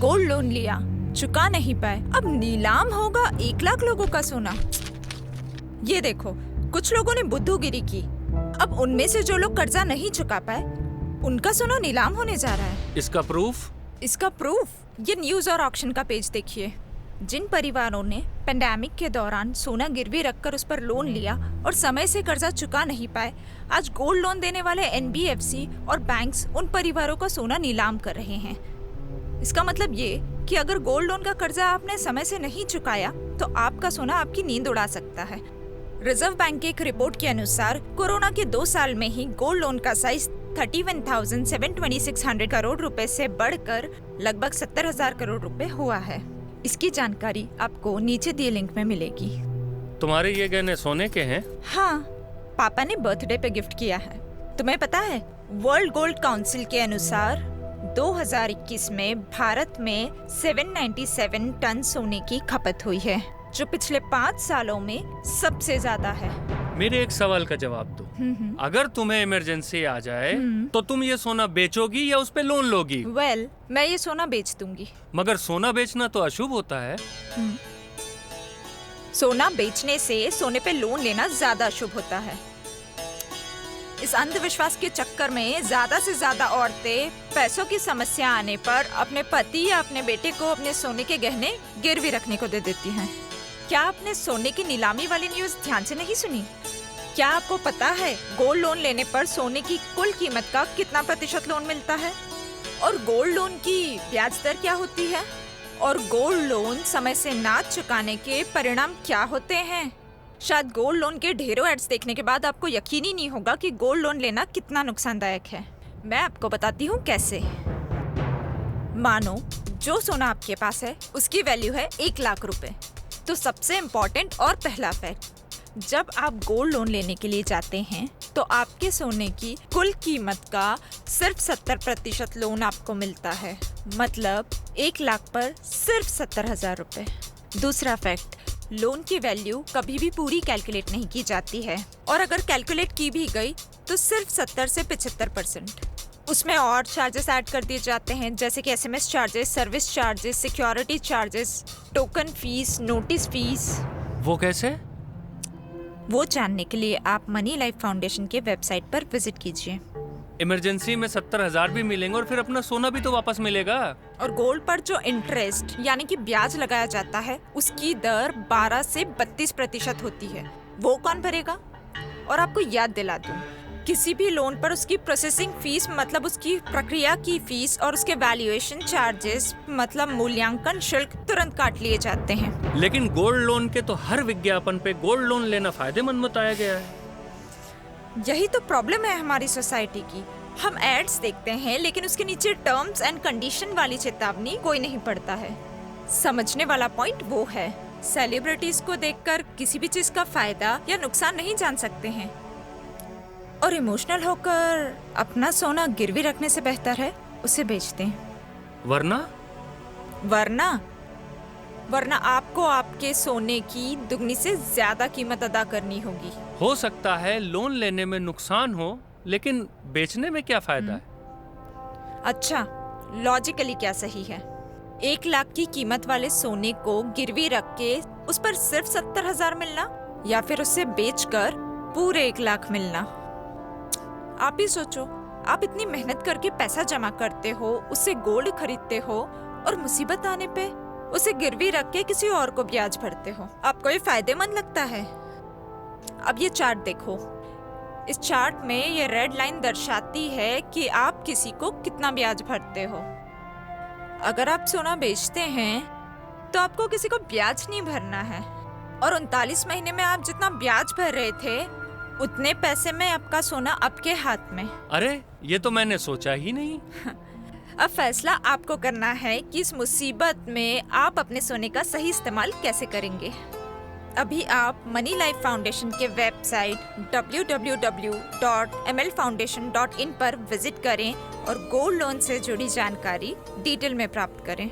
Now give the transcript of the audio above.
Gold loan लिया, चुका नहीं पाए, अब नीलाम होगा 1 लाख लोगों का सोना। ये देखो, कुछ लोगों ने बुद्धूगिरी की, अब उनमें से जो लोग कर्जा नहीं चुका पाए उनका सोना नीलाम होने जा रहा है। इसका प्रूफ? इसका प्रूफ ये न्यूज और ऑक्शन का पेज देखिए। जिन परिवारों ने पेंडेमिक के दौरान सोना गिरवी रखकर उस पर लोन लिया और समय से कर्जा चुका नहीं पाए, आज गोल्ड लोन देने वाले एनबीएफसी और बैंक्स उन परिवारों का सोना नीलाम कर रहे हैं। इसका मतलब ये कि अगर गोल्ड लोन का कर्जा आपने समय से नहीं चुकाया तो आपका सोना आपकी नींद उड़ा सकता है। रिजर्व बैंक की एक रिपोर्ट के अनुसार कोरोना के 2 साल में ही गोल्ड लोन का साइज 31,726 करोड़ रुपए से बढ़कर लगभग 70,000 करोड़ रुपए हुआ है। इसकी जानकारी आपको नीचे दिए लिंक में मिलेगी। तुम्हारे ये गहने सोने के हैं? हाँ, पापा ने बर्थडे पे गिफ्ट किया है। तुम्हें पता है, वर्ल्ड गोल्ड काउंसिल के अनुसार 2021 में भारत में 797 टन सोने की खपत हुई है, जो पिछले 5 सालों में सबसे ज्यादा है। मेरे एक सवाल का जवाब दो। अगर तुम्हें इमरजेंसी आ जाए तो तुम ये सोना बेचोगी या उस पे लोन लोगी? मैं ये सोना बेच दूंगी। मगर सोना बेचना तो अशुभ होता है। सोना बेचने से सोने पे लोन लेना ज्यादा अशुभ होता है। इस अंधविश्वास के चक्कर में ज्यादा से ज्यादा औरतें पैसों की समस्या आने पर अपने पति या अपने बेटे को अपने सोने के गहने गिरवी रखने को दे देती हैं। क्या आपने सोने की नीलामी वाली न्यूज ध्यान से नहीं सुनी? क्या आपको पता है गोल्ड लोन लेने पर सोने की कुल कीमत का कितना प्रतिशत लोन मिलता है? और गोल्ड लोन की ब्याज दर क्या होती है? और गोल्ड लोन समय से ना चुकाने के परिणाम क्या होते हैं? शायद गोल्ड लोन के ढेरों एड्स देखने के बाद आपको यकीन ही नहीं होगा कि गोल्ड लोन लेना कितना नुकसानदायक है। मैं आपको बताती हूँ कैसे। मानो जो सोना आपके पास है उसकी वैल्यू है 1 लाख रुपए। तो सबसे इम्पोर्टेंट और पहला फैक्ट, जब आप गोल्ड लोन लेने के लिए जाते हैं तो आपके सोने की कुल कीमत का सिर्फ 70% लोन आपको मिलता है। मतलब 1 लाख पर सिर्फ 70,000 रुपए। दूसरा फैक्ट, लोन की वैल्यू कभी भी पूरी कैलकुलेट नहीं की जाती है, और अगर कैलकुलेट की भी गई तो सिर्फ 70 से 75%। उसमें और चार्जेस ऐड कर दिए जाते हैं, जैसे कि SMS charges, service charges, security charges, token fees, notice fees. वो कैसे? वो जानने के लिए आप मनी लाइफ फाउंडेशन के वेबसाइट पर विजिट कीजिए। इमरजेंसी में 70,000 भी मिलेंगे और फिर अपना सोना भी तो वापस मिलेगा। और गोल्ड पर जो इंटरेस्ट यानी कि ब्याज लगाया जाता है उसकी दर 12 से 32% होती है। वो कौन भरेगा? और आपको याद दिला दूं, किसी भी लोन पर उसकी प्रोसेसिंग फीस मतलब उसकी प्रक्रिया की फीस और उसके वैल्यूएशन चार्जेस मतलब मूल्यांकन शुल्क तुरंत काट लिए जाते हैं। लेकिन गोल्ड लोन के तो हर विज्ञापन पे गोल्ड लोन लेना फायदेमंद बताया गया है। यही तो प्रॉब्लम है हमारी सोसाइटी की। हम एड्स देखते हैं लेकिन उसके नीचे टर्म्स एंड कंडीशन वाली चेतावनी कोई नहीं पढ़ता है। समझने वाला पॉइंट वो है, सेलिब्रिटीज को देखकर किसी भी चीज का फायदा या नुकसान नहीं जान सकते हैं, और इमोशनल होकर अपना सोना गिरवी रखने से बेहतर है उसे बेचते हैं। वरना आपको आपके सोने की दुगनी से ज्यादा कीमत अदा करनी होगी। हो सकता है लोन लेने में नुकसान हो, लेकिन बेचने में क्या फायदा है? अच्छा, लॉजिकली क्या सही है? 1 लाख की कीमत वाले सोने को गिरवी रख के उस पर सिर्फ 70,000 मिलना, या फिर उसे बेचकर पूरे 1 लाख मिलना? आप ही सोचो, आप इतनी मेहनत करके पैसा जमा करते हो, उससे गोल्ड खरीदते हो, और मुसीबत आने पे उसे गिरवी रख के किसी और को ब्याज भरते हो। आपको ये फायदेमंद लगता है? अब ये चार्ट देखो। इस चार्ट में ये रेड लाइन दर्शाती है कि आप किसी को कितना ब्याज भरते हो। अगर आप सोना बेचते हैं तो आपको किसी को ब्याज नहीं भरना है, और 39 महीने में आप जितना ब्याज भर रहे थे उतने पैसे में आपका सोना आपके हाथ में। अरे, ये तो मैंने सोचा ही नहीं। अब फैसला आपको करना है कि इस मुसीबत में आप अपने सोने का सही इस्तेमाल कैसे करेंगे। अभी आप मनी लाइफ फाउंडेशन के वेबसाइट www.mlfoundation.in पर विजिट करें और गोल्ड लोन से जुड़ी जानकारी डिटेल में प्राप्त करें।